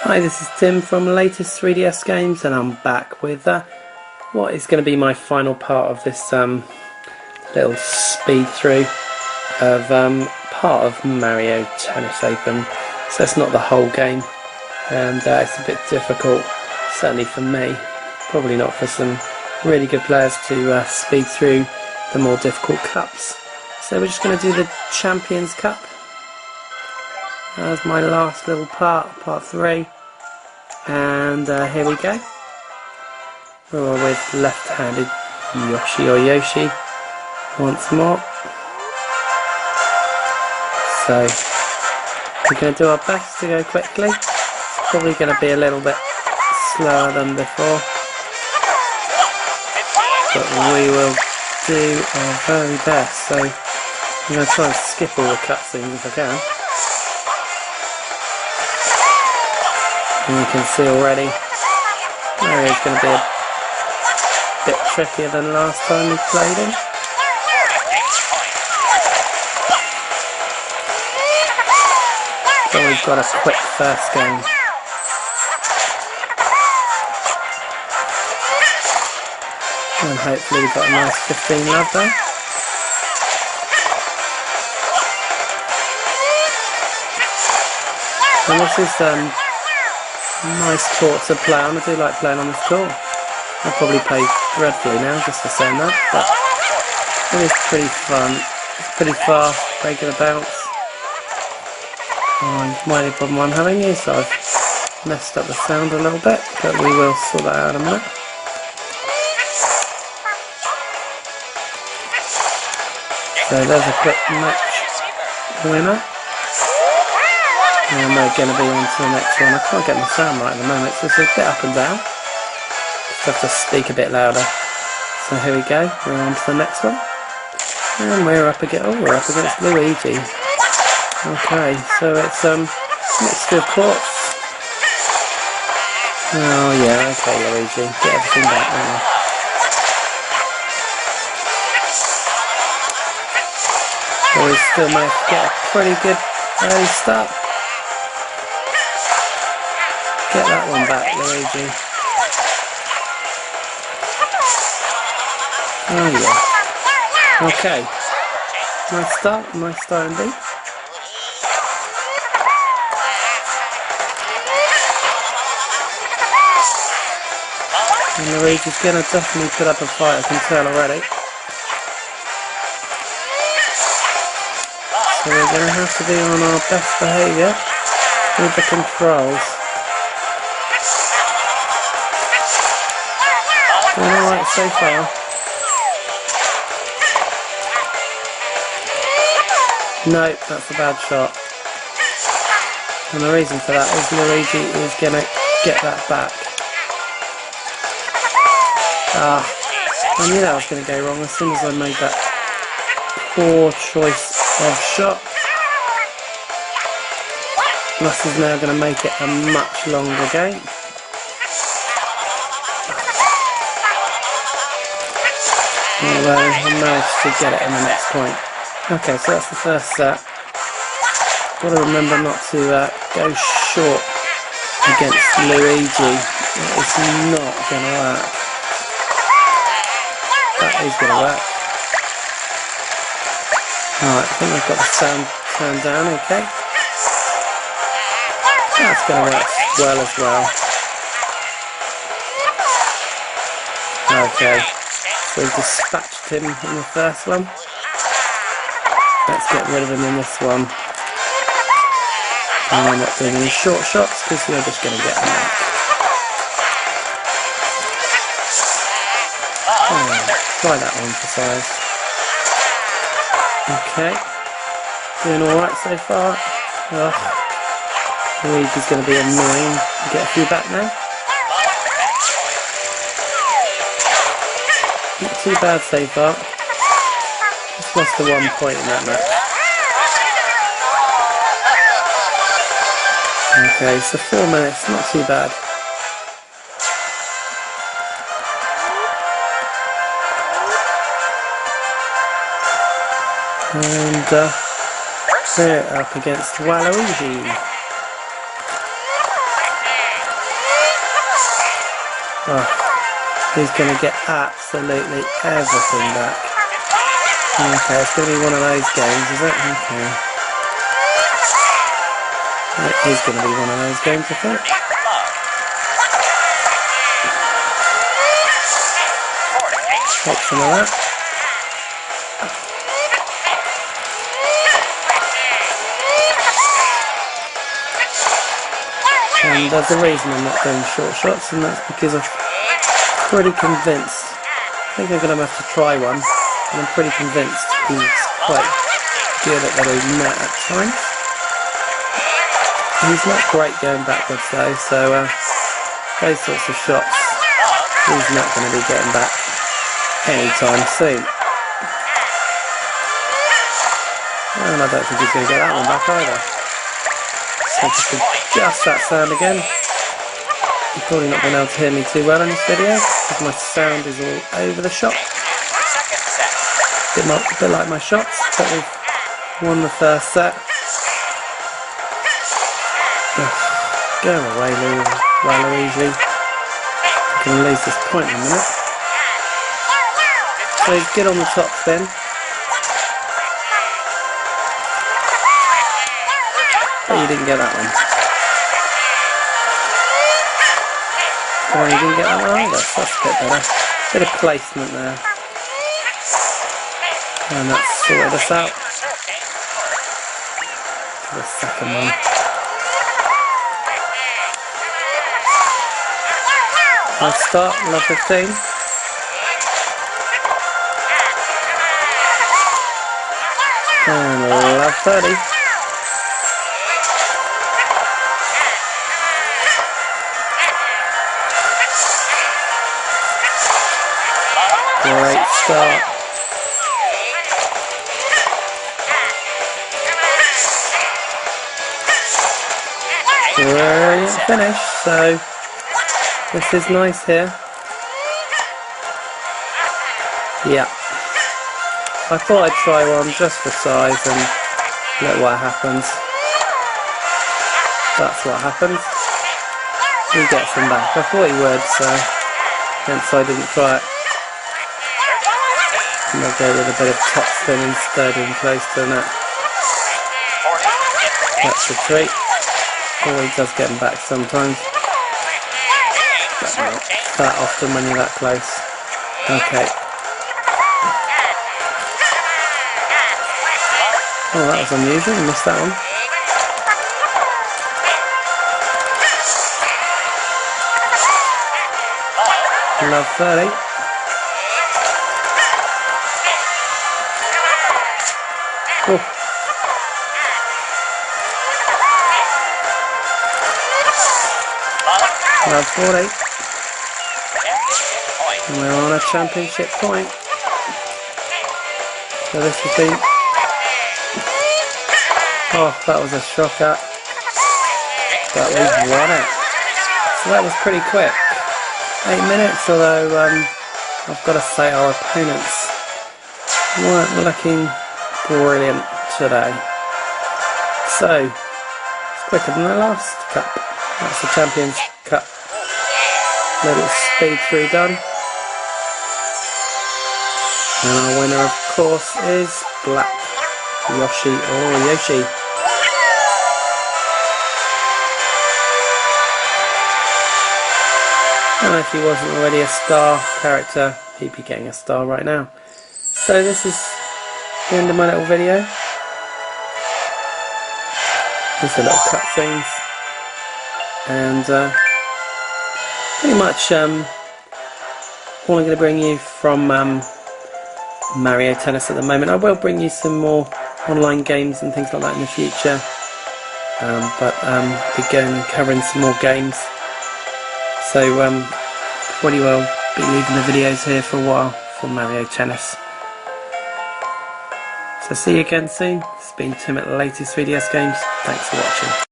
Hi, this is Tim from Latest 3DS Games, and I'm back with what is going to be my final part of this little speed through of part of Mario Tennis Open. So it's not the whole game, and it's a bit difficult, certainly for me, probably not for some really good players to speed through the more difficult cups. So we're just going to do the Champions Cup as my last little part 3, and here we go. We're with left-handed Yoshi once more. So we're going to do our best to go quickly. It's probably going to be a little bit slower than before, but we will do our very best. So I'm going to try and skip all the cutscenes if I can. And you can see already Mario's going to be a bit trickier than last time we played him. But we've got a quick first game. And hopefully we've got a nice 15 love there. And this is nice court to play on. I do like playing on this court. I'll probably play dreadfully now just for saying that, but it is pretty fun. It's pretty fast, regular bounce. And my only problem I'm having is I've messed up the sound a little bit, but we will sort that out in a minute. So there's a quick match winner. And we're going to be on to the next one. I can't get my sound right at the moment, so it's a bit up and down. Just have to speak a bit louder. So here we go, we're on to the next one. And we're up against Luigi. Okay, so it's mixture of courts. Oh yeah, okay Luigi, get everything back, don't you? So we still managed to get a pretty good early start. Get that one back, Luigi. Oh yeah. Okay. Nice start indeed. And Luigi's gonna definitely put up a fight, I can tell already. So we're gonna have to be on our best behaviour with the controls. Doing alright so far. Nope, that's a bad shot. And the reason for that is Luigi is going to get that back. I knew that was going to go wrong as soon as I made that poor choice of shot. This is now going to make it a much longer game. Although I managed to get it in the next point. Okay, so that's the first set. Got to remember not to go short against Luigi. That is not going to work. That is going to work. Alright, I think I've got the sound turned down, okay. That's going to work well as well. Okay. So we dispatched him in the first one. Let's get rid of him in this one. And I'm not doing any short shots because you're just going to get him out. Try that one for size. Okay. Doing alright so far. Luigi's going to be annoying. Get a few back now. Not too bad so far. Just lost the 1 point in that match. Okay, so 4 minutes, not too bad. And we're up against Waluigi. Oh, he's going to get absolutely everything back. Okay, it's going to be one of those games, is it? Okay. It is going to be one of those games, I think. Take some of that. And there's a reason I'm not doing short shots, and that's because I'm pretty convinced. I think I'm going to have to try one, and I'm pretty convinced he's quite good at the net at times. He's not great going backwards though, so those sorts of shots he's not going to be getting back anytime soon. And I don't think he's going to get that one back either. So just adjust that sound again. You've probably not been able to hear me too well in this video because my sound is all over the shop. A bit like my shots, but we've won the first set. Go away, Luigi. I'm going to lose this point in a minute. So he's good on the top spin. But you didn't get that one. Oh, you didn't get that one either. That's a bit better. Bit of placement there. And that's sorted us out. For the second one. Nice start, love 15. And love 30. Great start. Brilliant finish, so this is nice here. Yeah. I thought I'd try one just for size and look what happens. That's what happens. He gets them back. I thought he would, so hence I didn't try it. And I'll go with a bit of top spin instead and close to the net. That's a treat. Oh, he does get them back sometimes. But not that often when you're that close. Okay. Oh, that was unusual. I missed that one. Love 30. Oh. Love 40. And we're on a championship point. So this would be... Oh, that was a shocker. But we've won it. So that was pretty quick. 8 minutes, although I've got to say our opponents weren't looking brilliant today. So, it's quicker than the last cup. That's the Champions Cup. Little speed through done. And our winner, of course, is Black Yoshi or Yoshi. And if he wasn't already a star character, he'd be getting a star right now. So this is the end of my little video. Just a little cutscenes. And pretty much all I'm going to bring you from Mario Tennis at the moment. I will bring you some more online games and things like that in the future. But we're going and covering some more games. So probably will be leaving the videos here for a while for Mario Tennis. So see you again soon. It's been Tim at the latest 3DS games. Thanks for watching.